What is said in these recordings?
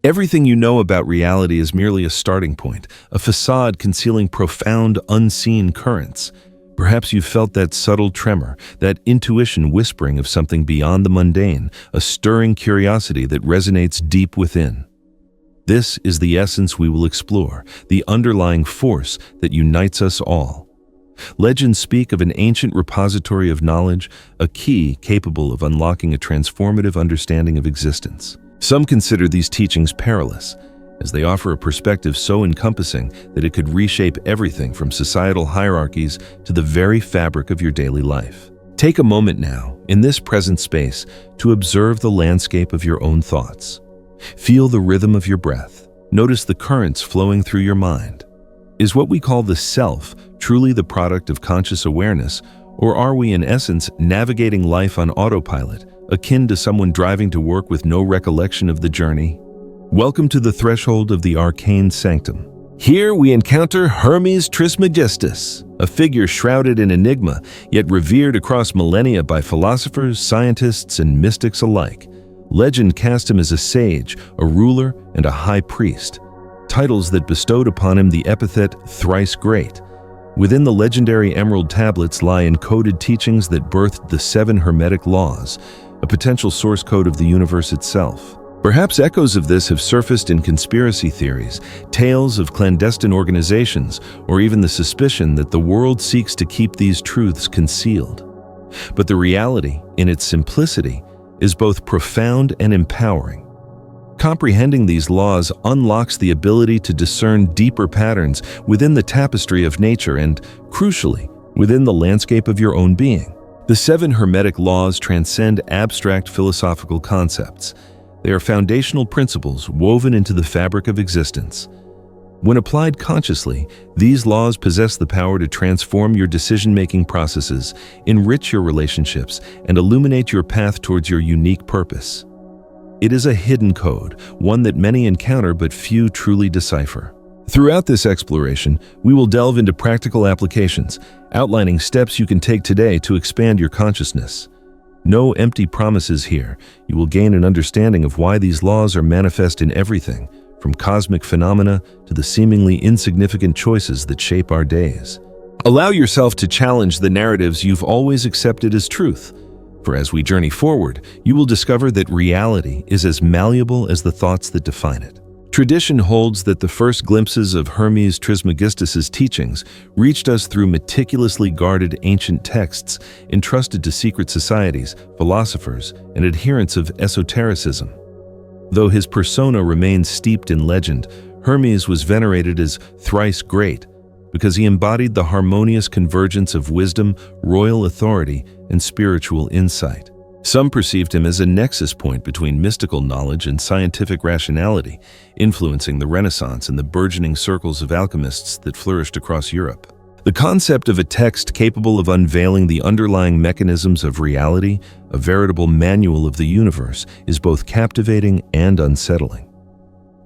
Everything you know about reality is merely a starting point, a facade concealing profound, unseen currents. Perhaps you've felt that subtle tremor, that intuition whispering of something beyond the mundane, a stirring curiosity that resonates deep within. This is the essence we will explore, the underlying force that unites us all. Legends speak of an ancient repository of knowledge, a key capable of unlocking a transformative understanding of existence. Some consider these teachings perilous, as they offer a perspective so encompassing that it could reshape everything from societal hierarchies to the very fabric of your daily life. Take a moment now, in this present space, to observe the landscape of your own thoughts. Feel the rhythm of your breath. Notice the currents flowing through your mind. Is what we call the self truly the product of conscious awareness, or are we in essence navigating life on autopilot, akin to someone driving to work with no recollection of the journey? Welcome to the threshold of the arcane sanctum. Here we encounter Hermes Trismegistus, a figure shrouded in enigma, yet revered across millennia by philosophers, scientists, and mystics alike. Legend cast him as a sage, a ruler, and a high priest, titles that bestowed upon him the epithet thrice great. Within the legendary emerald tablets lie encoded teachings that birthed the 7 Hermetic Laws, a potential source code of the universe itself. Perhaps echoes of this have surfaced in conspiracy theories, tales of clandestine organizations, or even the suspicion that the world seeks to keep these truths concealed. But the reality, in its simplicity, is both profound and empowering. Comprehending these laws unlocks the ability to discern deeper patterns within the tapestry of nature and, crucially, within the landscape of your own being. The 7 Hermetic Laws transcend abstract philosophical concepts. They are foundational principles woven into the fabric of existence. When applied consciously, these laws possess the power to transform your decision-making processes, enrich your relationships, and illuminate your path towards your unique purpose. It is a hidden code, one that many encounter but few truly decipher. Throughout this exploration, we will delve into practical applications, outlining steps you can take today to expand your consciousness. No empty promises here. You will gain an understanding of why these laws are manifest in everything, from cosmic phenomena to the seemingly insignificant choices that shape our days. Allow yourself to challenge the narratives you've always accepted as truth, for as we journey forward, you will discover that reality is as malleable as the thoughts that define it. Tradition holds that the first glimpses of Hermes Trismegistus's teachings reached us through meticulously guarded ancient texts entrusted to secret societies, philosophers, and adherents of esotericism. Though his persona remains steeped in legend, Hermes was venerated as thrice great because he embodied the harmonious convergence of wisdom, royal authority, and spiritual insight. Some perceived him as a nexus point between mystical knowledge and scientific rationality, influencing the Renaissance and the burgeoning circles of alchemists that flourished across Europe. The concept of a text capable of unveiling the underlying mechanisms of reality, a veritable manual of the universe, is both captivating and unsettling.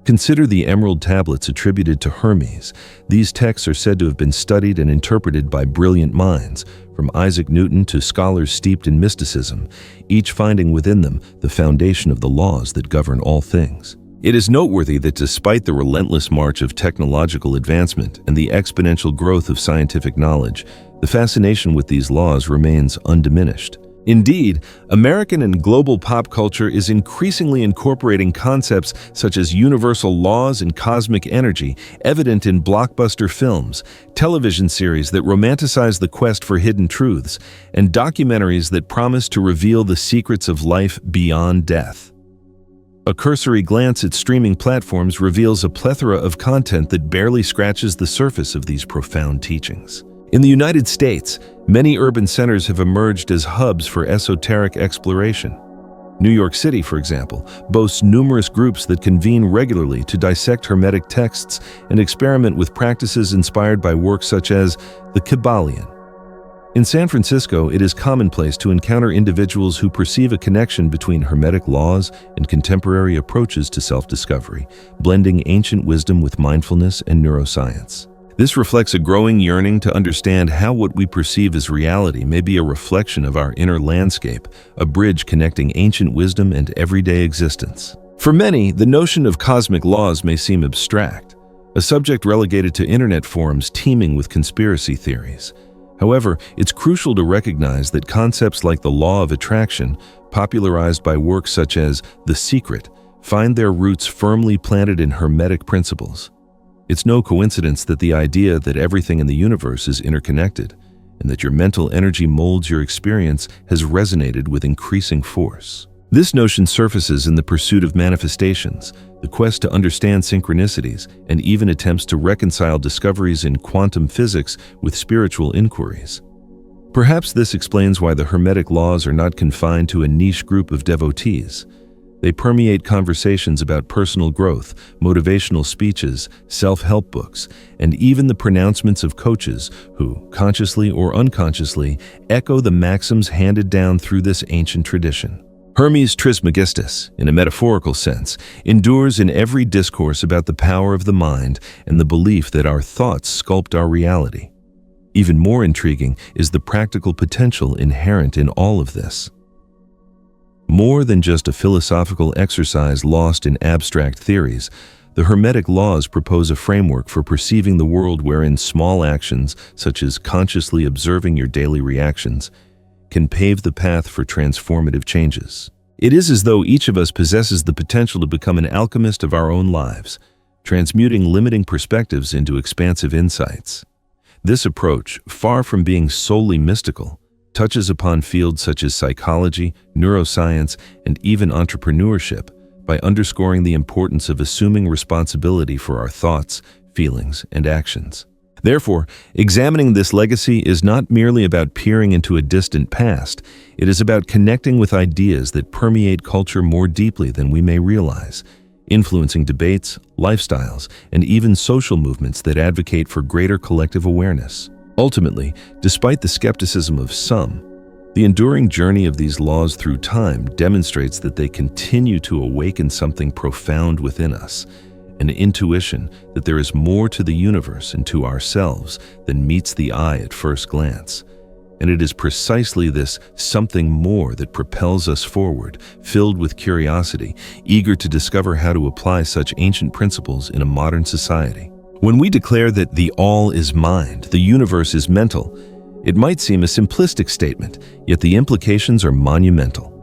Consider the emerald tablets attributed to Hermes. These texts are said to have been studied and interpreted by brilliant minds, from Isaac Newton to scholars steeped in mysticism, each finding within them the foundation of the laws that govern all things. It is noteworthy that despite the relentless march of technological advancement and the exponential growth of scientific knowledge, the fascination with these laws remains undiminished. Indeed, American and global pop culture is increasingly incorporating concepts such as universal laws and cosmic energy, evident in blockbuster films, television series that romanticize the quest for hidden truths, and documentaries that promise to reveal the secrets of life beyond death. A cursory glance at streaming platforms reveals a plethora of content that barely scratches the surface of these profound teachings. In the United States, many urban centers have emerged as hubs for esoteric exploration. New York City, for example, boasts numerous groups that convene regularly to dissect Hermetic texts and experiment with practices inspired by works such as the Kabbalion. In San Francisco, it is commonplace to encounter individuals who perceive a connection between Hermetic laws and contemporary approaches to self-discovery, blending ancient wisdom with mindfulness and neuroscience. This reflects a growing yearning to understand how what we perceive as reality may be a reflection of our inner landscape, a bridge connecting ancient wisdom and everyday existence. For many, the notion of cosmic laws may seem abstract, a subject relegated to internet forums teeming with conspiracy theories. However, it's crucial to recognize that concepts like the law of attraction, popularized by works such as The Secret, find their roots firmly planted in Hermetic principles. It's no coincidence that the idea that everything in the universe is interconnected and that your mental energy molds your experience has resonated with increasing force. This notion surfaces in the pursuit of manifestations, the quest to understand synchronicities, and even attempts to reconcile discoveries in quantum physics with spiritual inquiries. Perhaps this explains why the Hermetic laws are not confined to a niche group of devotees. They permeate conversations about personal growth, motivational speeches, self-help books, and even the pronouncements of coaches who, consciously or unconsciously, echo the maxims handed down through this ancient tradition. Hermes Trismegistus, in a metaphorical sense, endures in every discourse about the power of the mind and the belief that our thoughts sculpt our reality. Even more intriguing is the practical potential inherent in all of this. More than just a philosophical exercise lost in abstract theories, the Hermetic laws propose a framework for perceiving the world wherein small actions, such as consciously observing your daily reactions, can pave the path for transformative changes. It is as though each of us possesses the potential to become an alchemist of our own lives, transmuting limiting perspectives into expansive insights. This approach, far from being solely mystical, touches upon fields such as psychology, neuroscience, and even entrepreneurship by underscoring the importance of assuming responsibility for our thoughts, feelings, and actions. Therefore, examining this legacy is not merely about peering into a distant past, it is about connecting with ideas that permeate culture more deeply than we may realize, influencing debates, lifestyles, and even social movements that advocate for greater collective awareness. Ultimately, despite the skepticism of some, the enduring journey of these laws through time demonstrates that they continue to awaken something profound within us, an intuition that there is more to the universe and to ourselves than meets the eye at first glance. And it is precisely this something more that propels us forward, filled with curiosity, eager to discover how to apply such ancient principles in a modern society. When we declare that the all is mind, the universe is mental, it might seem a simplistic statement, yet the implications are monumental.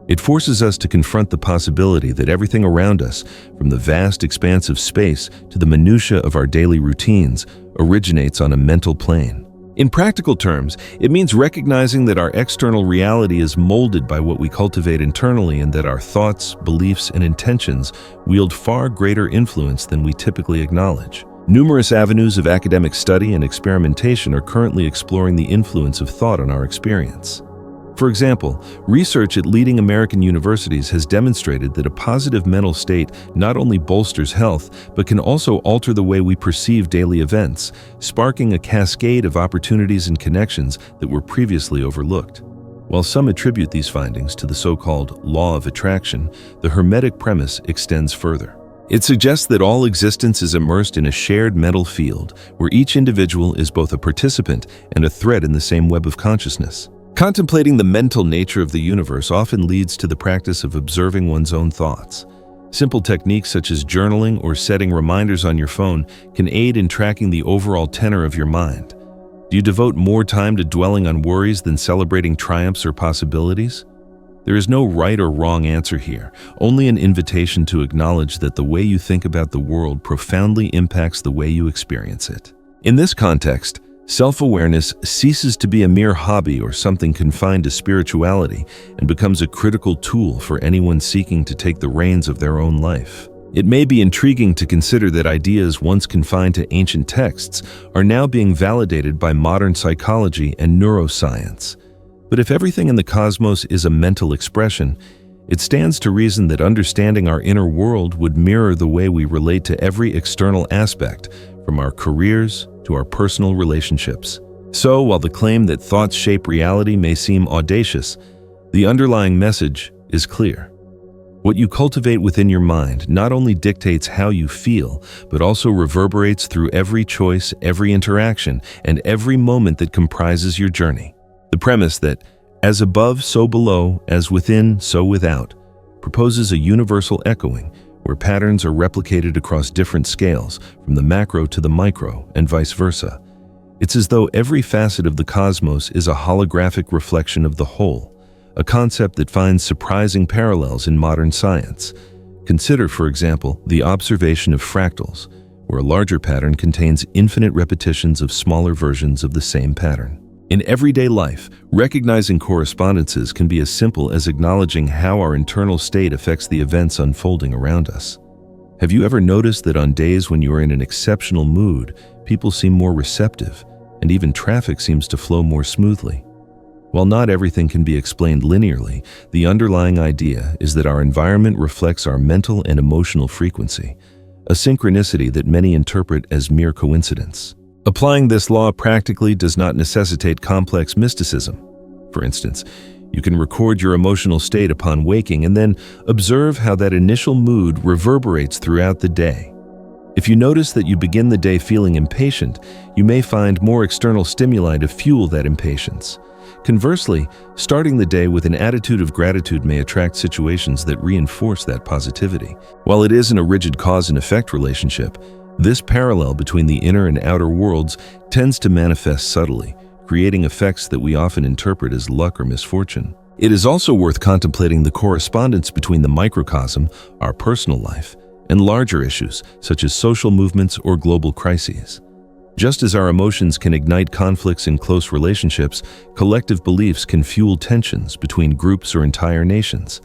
It forces us to confront the possibility that everything around us, from the vast expanse of space to the minutiae of our daily routines, originates on a mental plane. In practical terms, it means recognizing that our external reality is molded by what we cultivate internally and that our thoughts, beliefs, and intentions wield far greater influence than we typically acknowledge. Numerous avenues of academic study and experimentation are currently exploring the influence of thought on our experience. For example, research at leading American universities has demonstrated that a positive mental state not only bolsters health, but can also alter the way we perceive daily events, sparking a cascade of opportunities and connections that were previously overlooked. While some attribute these findings to the so-called Law of Attraction, the Hermetic premise extends further. It suggests that all existence is immersed in a shared mental field, where each individual is both a participant and a thread in the same web of consciousness. Contemplating the mental nature of the universe often leads to the practice of observing one's own thoughts. Simple techniques such as journaling or setting reminders on your phone can aid in tracking the overall tenor of your mind. Do you devote more time to dwelling on worries than celebrating triumphs or possibilities? There is no right or wrong answer here, only an invitation to acknowledge that the way you think about the world profoundly impacts the way you experience it. In this context, self-awareness ceases to be a mere hobby or something confined to spirituality and becomes a critical tool for anyone seeking to take the reins of their own life. It may be intriguing to consider that ideas once confined to ancient texts are now being validated by modern psychology and neuroscience. But if everything in the cosmos is a mental expression, it stands to reason that understanding our inner world would mirror the way we relate to every external aspect, from our careers to our personal relationships. So, while the claim that thoughts shape reality may seem audacious, the underlying message is clear. What you cultivate within your mind not only dictates how you feel, but also reverberates through every choice, every interaction, and every moment that comprises your journey. The premise that, as above, so below, as within, so without, proposes a universal echoing, where patterns are replicated across different scales, from the macro to the micro, and vice versa. It's as though every facet of the cosmos is a holographic reflection of the whole, a concept that finds surprising parallels in modern science. Consider, for example, the observation of fractals, where a larger pattern contains infinite repetitions of smaller versions of the same pattern. In everyday life, recognizing correspondences can be as simple as acknowledging how our internal state affects the events unfolding around us. Have you ever noticed that on days when you are in an exceptional mood, people seem more receptive, and even traffic seems to flow more smoothly? While not everything can be explained linearly, the underlying idea is that our environment reflects our mental and emotional frequency, a synchronicity that many interpret as mere coincidence. Applying this law practically does not necessitate complex mysticism. For instance, you can record your emotional state upon waking and then observe how that initial mood reverberates throughout the day. If you notice that you begin the day feeling impatient, you may find more external stimuli to fuel that impatience. Conversely, starting the day with an attitude of gratitude may attract situations that reinforce that positivity. While it isn't a rigid cause and effect relationship, this parallel between the inner and outer worlds tends to manifest subtly, creating effects that we often interpret as luck or misfortune. It is also worth contemplating the correspondence between the microcosm, our personal life, and larger issues such as social movements or global crises. Just as our emotions can ignite conflicts in close relationships, collective beliefs can fuel tensions between groups or entire nations.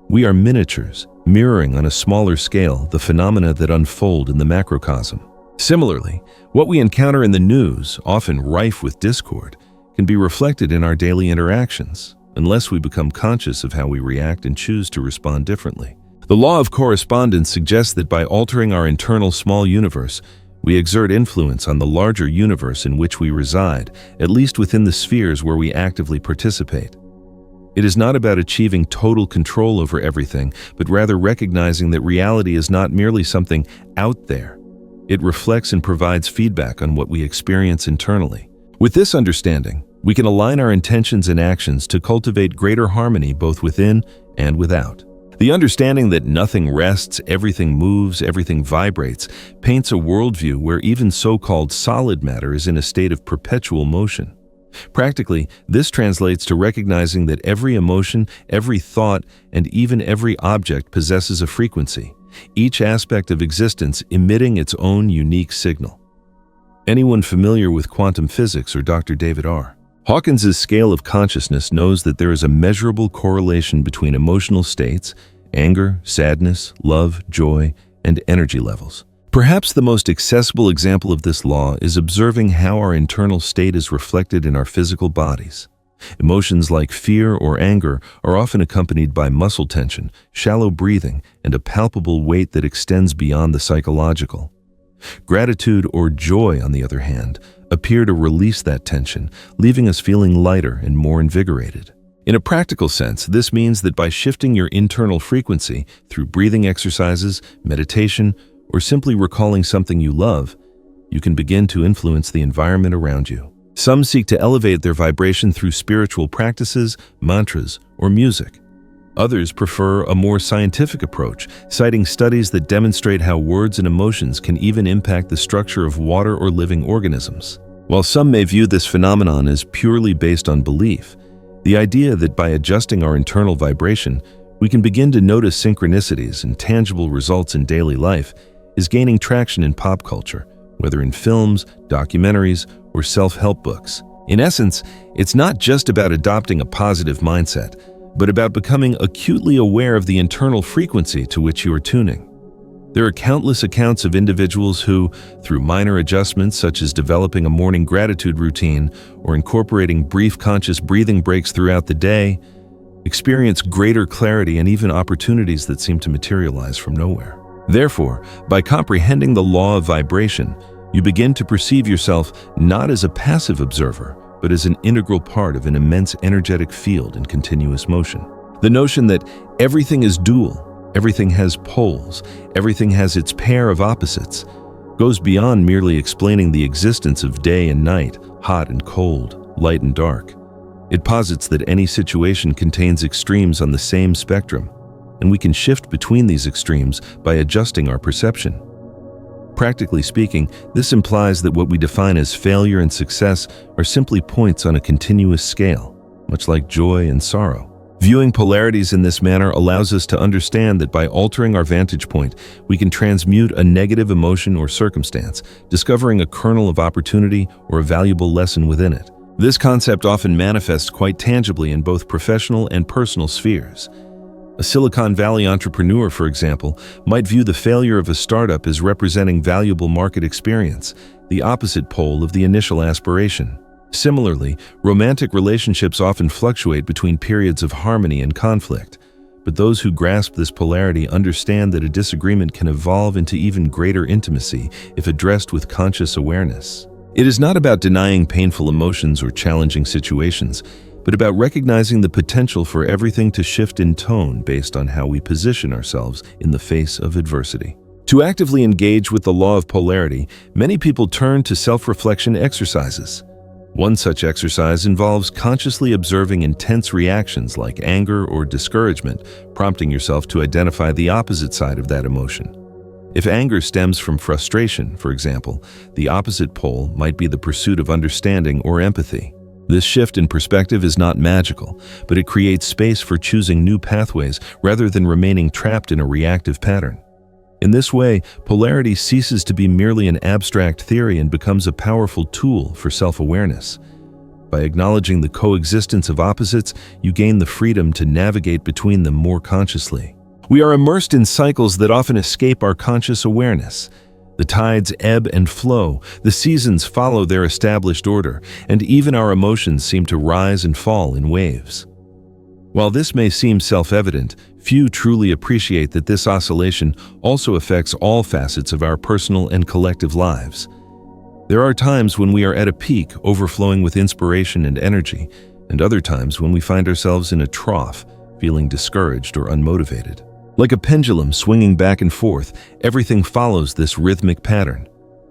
We are miniatures, mirroring on a smaller scale the phenomena that unfold in the macrocosm. Similarly, what we encounter in the news, often rife with discord, can be reflected in our daily interactions, unless we become conscious of how we react and choose to respond differently. The law of correspondence suggests that by altering our internal small universe, we exert influence on the larger universe in which we reside, at least within the spheres where we actively participate. It is not about achieving total control over everything, but rather recognizing that reality is not merely something out there. It reflects and provides feedback on what we experience internally. With this understanding, we can align our intentions and actions to cultivate greater harmony both within and without. The understanding that nothing rests, everything moves, everything vibrates, paints a worldview where even so-called solid matter is in a state of perpetual motion. Practically, this translates to recognizing that every emotion, every thought, and even every object possesses a frequency, each aspect of existence emitting its own unique signal. Anyone familiar with quantum physics or Dr. David R. Hawkins's scale of consciousness knows that there is a measurable correlation between emotional states, anger, sadness, love, joy, and energy levels. Perhaps the most accessible example of this law is observing how our internal state is reflected in our physical bodies. Emotions like fear or anger are often accompanied by muscle tension, shallow breathing, and a palpable weight that extends beyond the psychological. Gratitude or joy, on the other hand, appear to release that tension, leaving us feeling lighter and more invigorated. In a practical sense, this means that by shifting your internal frequency through breathing exercises, meditation, or simply recalling something you love, you can begin to influence the environment around you. Some seek to elevate their vibration through spiritual practices, mantras, or music. Others prefer a more scientific approach, citing studies that demonstrate how words and emotions can even impact the structure of water or living organisms. While some may view this phenomenon as purely based on belief, the idea that by adjusting our internal vibration, we can begin to notice synchronicities and tangible results in daily life is gaining traction in pop culture, whether in films, documentaries, or self-help books. In essence, it's not just about adopting a positive mindset, but about becoming acutely aware of the internal frequency to which you are tuning. There are countless accounts of individuals who, through minor adjustments such as developing a morning gratitude routine or incorporating brief conscious breathing breaks throughout the day, experience greater clarity and even opportunities that seem to materialize from nowhere. Therefore, by comprehending the law of vibration, you begin to perceive yourself not as a passive observer, but as an integral part of an immense energetic field in continuous motion. The notion that everything is dual, everything has poles, everything has its pair of opposites, goes beyond merely explaining the existence of day and night, hot and cold, light and dark. It posits that any situation contains extremes on the same spectrum. and we can shift between these extremes by adjusting our perception. Practically speaking, this implies that what we define as failure and success are simply points on a continuous scale, much like joy and sorrow. Viewing polarities in this manner allows us to understand that by altering our vantage point, we can transmute a negative emotion or circumstance, discovering a kernel of opportunity or a valuable lesson within it. This concept often manifests quite tangibly in both professional and personal spheres. A Silicon Valley entrepreneur, for example, might view the failure of a startup as representing valuable market experience, the opposite pole of the initial aspiration. Similarly, romantic relationships often fluctuate between periods of harmony and conflict, but those who grasp this polarity understand that a disagreement can evolve into even greater intimacy if addressed with conscious awareness. It is not about denying painful emotions or challenging situations, but about recognizing the potential for everything to shift in tone based on how we position ourselves in the face of adversity. To actively engage with the law of polarity, many people turn to self-reflection exercises. One such exercise involves consciously observing intense reactions like anger or discouragement, prompting yourself to identify the opposite side of that emotion. If anger stems from frustration, for example, the opposite pole might be the pursuit of understanding or empathy. This shift in perspective is not magical, but it creates space for choosing new pathways rather than remaining trapped in a reactive pattern. In this way, polarity ceases to be merely an abstract theory and becomes a powerful tool for self-awareness. By acknowledging the coexistence of opposites, you gain the freedom to navigate between them more consciously. We are immersed in cycles that often escape our conscious awareness. The tides ebb and flow, the seasons follow their established order, and even our emotions seem to rise and fall in waves. While this may seem self-evident, few truly appreciate that this oscillation also affects all facets of our personal and collective lives. There are times when we are at a peak, overflowing with inspiration and energy, and other times when we find ourselves in a trough, feeling discouraged or unmotivated. Like a pendulum swinging back and forth, everything follows this rhythmic pattern.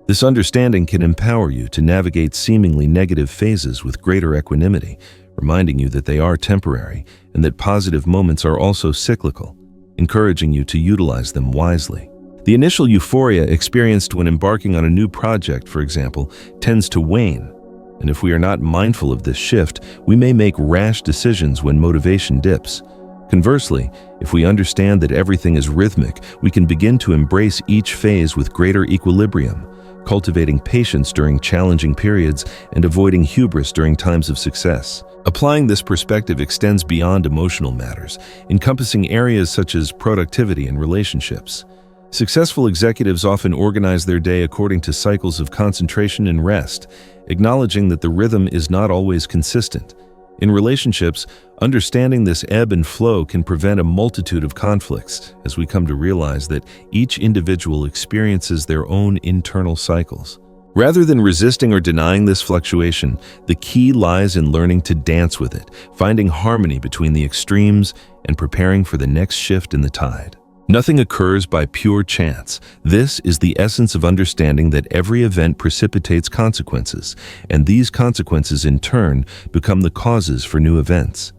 This understanding can empower you to navigate seemingly negative phases with greater equanimity, reminding you that they are temporary and that positive moments are also cyclical, encouraging you to utilize them wisely. The initial euphoria experienced when embarking on a new project, for example, tends to wane, and if we are not mindful of this shift, we may make rash decisions when motivation dips. Conversely, if we understand that everything is rhythmic, we can begin to embrace each phase with greater equilibrium, cultivating patience during challenging periods and avoiding hubris during times of success. Applying this perspective extends beyond emotional matters, encompassing areas such as productivity and relationships. Successful executives often organize their day according to cycles of concentration and rest, acknowledging that the rhythm is not always consistent. In relationships, understanding this ebb and flow can prevent a multitude of conflicts, as we come to realize that each individual experiences their own internal cycles. Rather than resisting or denying this fluctuation, the key lies in learning to dance with it, finding harmony between the extremes, and preparing for the next shift in the tide. Nothing occurs by pure chance. This is the essence of understanding that every event precipitates consequences, and these consequences in turn become the causes for new events.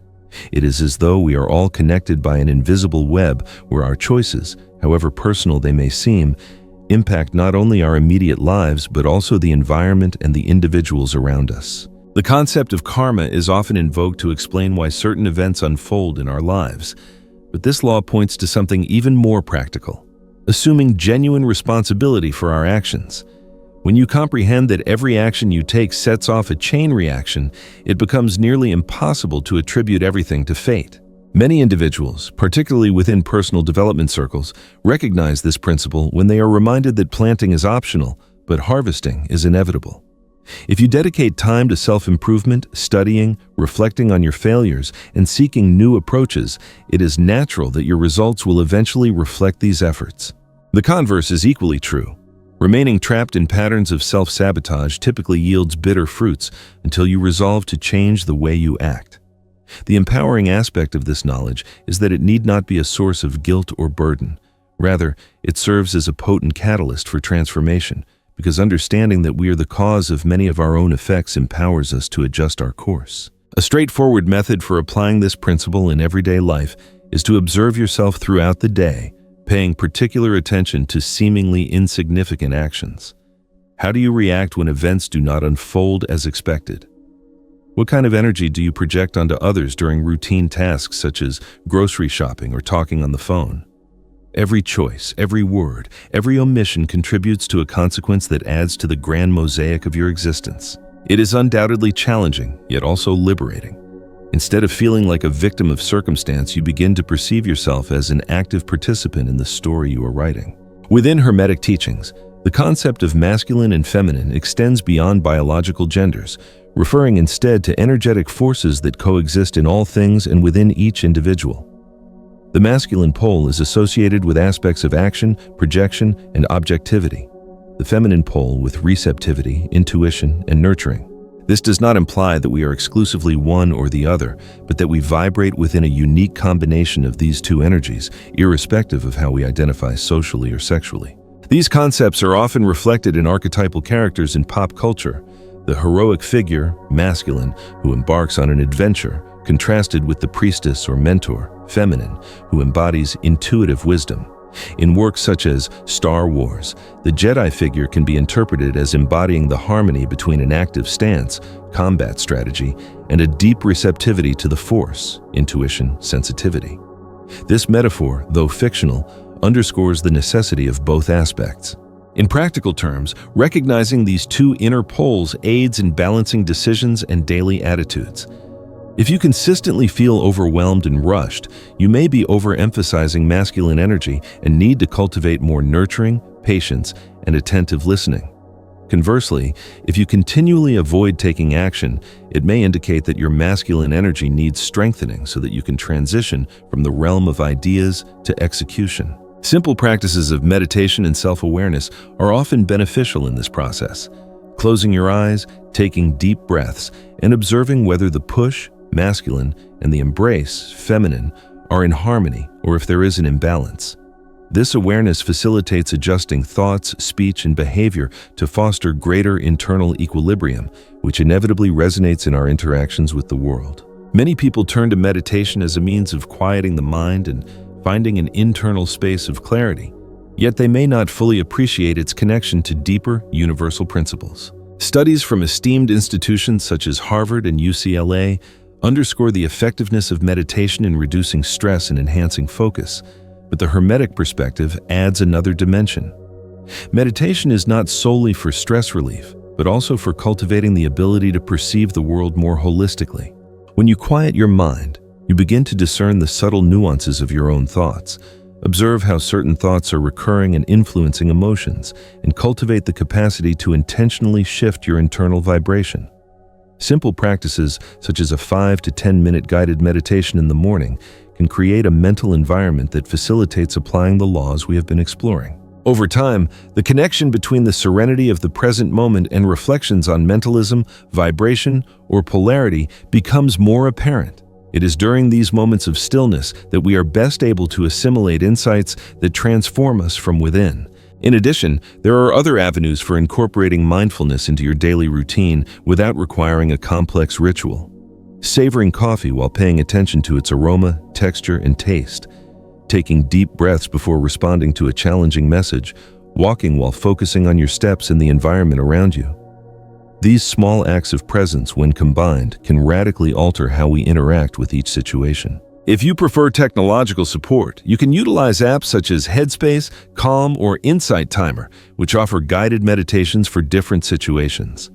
It is as though we are all connected by an invisible web where our choices, however personal they may seem, impact not only our immediate lives but also the environment and the individuals around us. The concept of karma is often invoked to explain why certain events unfold in our lives. But this law points to something even more practical, assuming genuine responsibility for our actions. When you comprehend that every action you take sets off a chain reaction, it becomes nearly impossible to attribute everything to fate. Many individuals, particularly within personal development circles, recognize this principle when they are reminded that planting is optional, but harvesting is inevitable. If you dedicate time to self-improvement, studying, reflecting on your failures, and seeking new approaches, it is natural that your results will eventually reflect these efforts. The converse is equally true. Remaining trapped in patterns of self-sabotage typically yields bitter fruits until you resolve to change the way you act. The empowering aspect of this knowledge is that it need not be a source of guilt or burden. Rather, it serves as a potent catalyst for transformation, because understanding that we are the cause of many of our own effects empowers us to adjust our course. A straightforward method for applying this principle in everyday life is to observe yourself throughout the day, paying particular attention to seemingly insignificant actions. How do you react when events do not unfold as expected? What kind of energy do you project onto others during routine tasks such as grocery shopping or talking on the phone? Every choice, every word, every omission contributes to a consequence that adds to the grand mosaic of your existence. It is undoubtedly challenging, yet also liberating. Instead of feeling like a victim of circumstance, you begin to perceive yourself as an active participant in the story you are writing. Within Hermetic teachings, the concept of masculine and feminine extends beyond biological genders, referring instead to energetic forces that coexist in all things and within each individual. The masculine pole is associated with aspects of action, projection, and objectivity. The feminine pole with receptivity, intuition, and nurturing. This does not imply that we are exclusively one or the other, but that we vibrate within a unique combination of these two energies, irrespective of how we identify socially or sexually. These concepts are often reflected in archetypal characters in pop culture. The heroic figure, masculine, who embarks on an adventure, contrasted with the priestess or mentor, feminine, who embodies intuitive wisdom. In works such as Star Wars, the Jedi figure can be interpreted as embodying the harmony between an active stance, combat strategy, and a deep receptivity to the Force, intuition, sensitivity. This metaphor, though fictional, underscores the necessity of both aspects. In practical terms, recognizing these two inner poles aids in balancing decisions and daily attitudes. If you consistently feel overwhelmed and rushed, you may be overemphasizing masculine energy and need to cultivate more nurturing, patience, and attentive listening. Conversely, if you continually avoid taking action, it may indicate that your masculine energy needs strengthening so that you can transition from the realm of ideas to execution. Simple practices of meditation and self-awareness are often beneficial in this process. Closing your eyes, taking deep breaths, and observing whether the push, masculine, and the embrace, feminine, are in harmony or if there is an imbalance. This awareness facilitates adjusting thoughts, speech, and behavior to foster greater internal equilibrium, which inevitably resonates in our interactions with the world. Many people turn to meditation as a means of quieting the mind and finding an internal space of clarity, yet they may not fully appreciate its connection to deeper, universal principles. Studies from esteemed institutions such as Harvard and UCLA underscore the effectiveness of meditation in reducing stress and enhancing focus, but the Hermetic perspective adds another dimension. Meditation is not solely for stress relief, but also for cultivating the ability to perceive the world more holistically. When you quiet your mind, you begin to discern the subtle nuances of your own thoughts, observe how certain thoughts are recurring and influencing emotions, and cultivate the capacity to intentionally shift your internal vibration. Simple practices such as a 5 to 10 minute guided meditation in the morning can create a mental environment that facilitates applying the laws we have been exploring. Over time, the connection between the serenity of the present moment and reflections on mentalism, vibration, or polarity becomes more apparent. It is during these moments of stillness that we are best able to assimilate insights that transform us from within. In addition, there are other avenues for incorporating mindfulness into your daily routine without requiring a complex ritual. Savoring coffee while paying attention to its aroma, texture, and taste. Taking deep breaths before responding to a challenging message. Walking while focusing on your steps and the environment around you. These small acts of presence, when combined, can radically alter how we interact with each situation. If you prefer technological support, you can utilize apps such as Headspace, Calm, or Insight Timer, which offer guided meditations for different situations.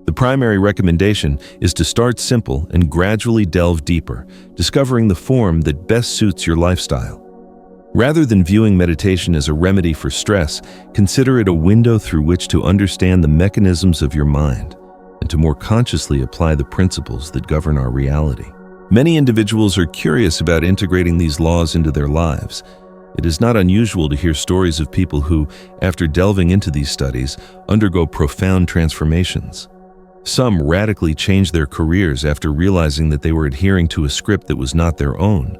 The primary recommendation is to start simple and gradually delve deeper, discovering the form that best suits your lifestyle. Rather than viewing meditation as a remedy for stress, consider it a window through which to understand the mechanisms of your mind and to more consciously apply the principles that govern our reality. Many individuals are curious about integrating these laws into their lives. It is not unusual to hear stories of people who, after delving into these studies, undergo profound transformations. Some radically change their careers after realizing that they were adhering to a script that was not their own.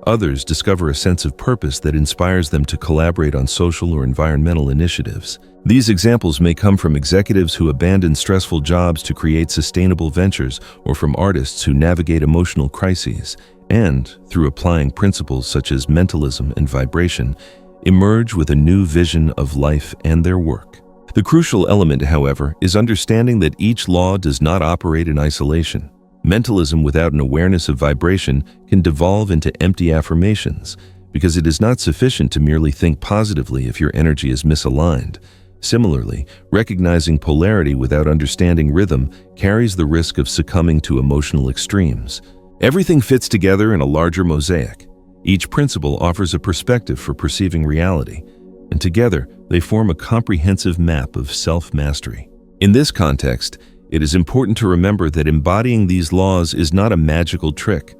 others discover a sense of purpose that inspires them to collaborate on social or environmental initiatives. These examples may come from executives who abandon stressful jobs to create sustainable ventures, or from artists who navigate emotional crises, and, through applying principles such as mentalism and vibration, emerge with a new vision of life and their work. The crucial element, however, is understanding that each law does not operate in isolation. Mentalism without an awareness of vibration can devolve into empty affirmations, because it is not sufficient to merely think positively if your energy is misaligned. Similarly, recognizing polarity without understanding rhythm carries the risk of succumbing to emotional extremes. Everything fits together in a larger mosaic. Each principle offers a perspective for perceiving reality, and together they form a comprehensive map of self-mastery. In this context, it is important to remember that embodying these laws is not a magical trick.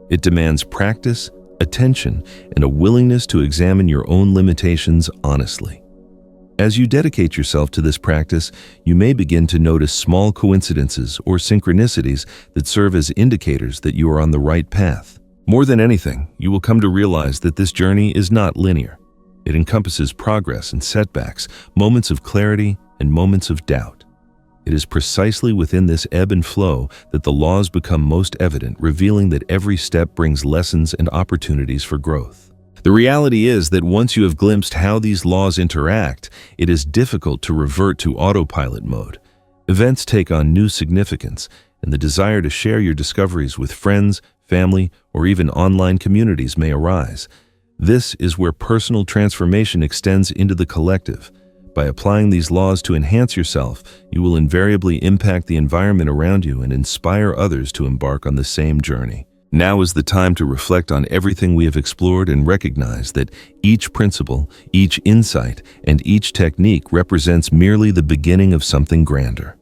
It demands practice, attention, and a willingness to examine your own limitations honestly. As you dedicate yourself to this practice, you may begin to notice small coincidences or synchronicities that serve as indicators that you are on the right path. More than anything, you will come to realize that this journey is not linear. It encompasses progress and setbacks, moments of clarity and moments of doubt. It is precisely within this ebb and flow that the laws become most evident, revealing that every step brings lessons and opportunities for growth. The reality is that once you have glimpsed how these laws interact, it is difficult to revert to autopilot mode. Events take on new significance, and the desire to share your discoveries with friends, family, or even online communities may arise. This is where personal transformation extends into the collective. By applying these laws to enhance yourself, you will invariably impact the environment around you and inspire others to embark on the same journey. Now is the time to reflect on everything we have explored and recognize that each principle, each insight, and each technique represents merely the beginning of something grander.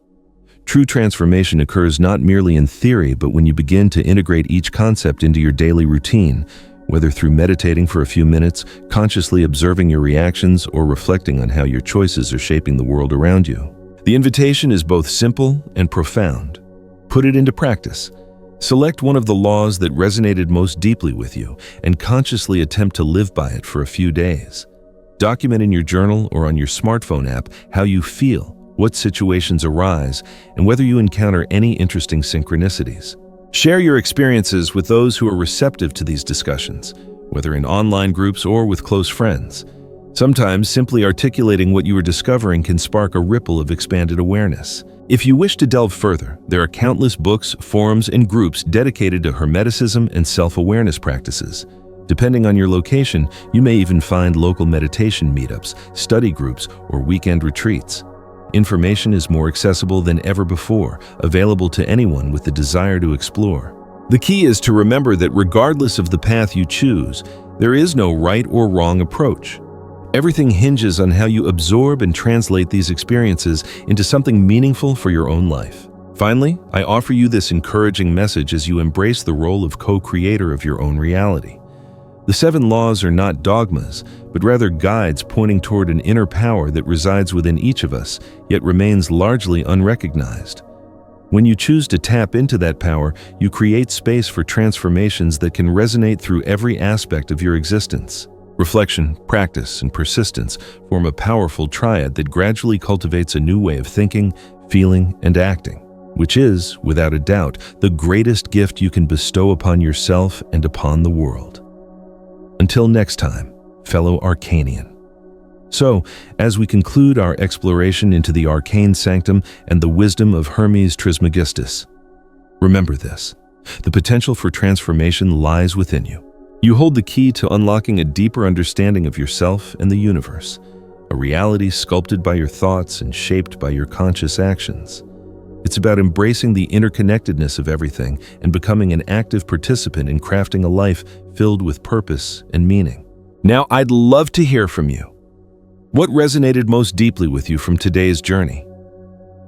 True transformation occurs not merely in theory, but when you begin to integrate each concept into your daily routine, whether through meditating for a few minutes, consciously observing your reactions, or reflecting on how your choices are shaping the world around you. The invitation is both simple and profound. Put it into practice. Select one of the laws that resonated most deeply with you and consciously attempt to live by it for a few days. Document in your journal or on your smartphone app how you feel, what situations arise, and whether you encounter any interesting synchronicities. Share your experiences with those who are receptive to these discussions, whether in online groups or with close friends. Sometimes simply articulating what you are discovering can spark a ripple of expanded awareness. If you wish to delve further, there are countless books, forums, and groups dedicated to Hermeticism and self-awareness practices. Depending on your location, you may even find local meditation meetups, study groups, or weekend retreats. Information is more accessible than ever before, available to anyone with the desire to explore. The key is to remember that regardless of the path you choose, there is no right or wrong approach. Everything hinges on how you absorb and translate these experiences into something meaningful for your own life. Finally, I offer you this encouraging message as you embrace the role of co-creator of your own reality. The 7 laws are not dogmas, but rather guides pointing toward an inner power that resides within each of us, yet remains largely unrecognized. When you choose to tap into that power, you create space for transformations that can resonate through every aspect of your existence. Reflection, practice, and persistence form a powerful triad that gradually cultivates a new way of thinking, feeling, and acting, which is, without a doubt, the greatest gift you can bestow upon yourself and upon the world. Until next time, fellow Arcanian. So, as we conclude our exploration into the arcane sanctum and the wisdom of Hermes Trismegistus, remember this: the potential for transformation lies within you. You hold the key to unlocking a deeper understanding of yourself and the universe, a reality sculpted by your thoughts and shaped by your conscious actions. It's about embracing the interconnectedness of everything and becoming an active participant in crafting a life filled with purpose and meaning. Now, I'd love to hear from you. What resonated most deeply with you from today's journey?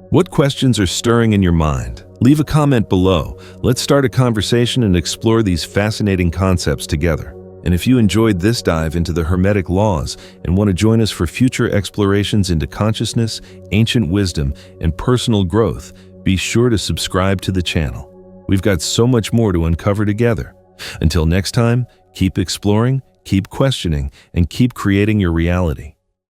What questions are stirring in your mind? Leave a comment below. Let's start a conversation and explore these fascinating concepts together. And if you enjoyed this dive into the Hermetic Laws and want to join us for future explorations into consciousness, ancient wisdom, and personal growth, be sure to subscribe to the channel. We've got so much more to uncover together. Until next time, Keep exploring, keep questioning, and keep creating your reality.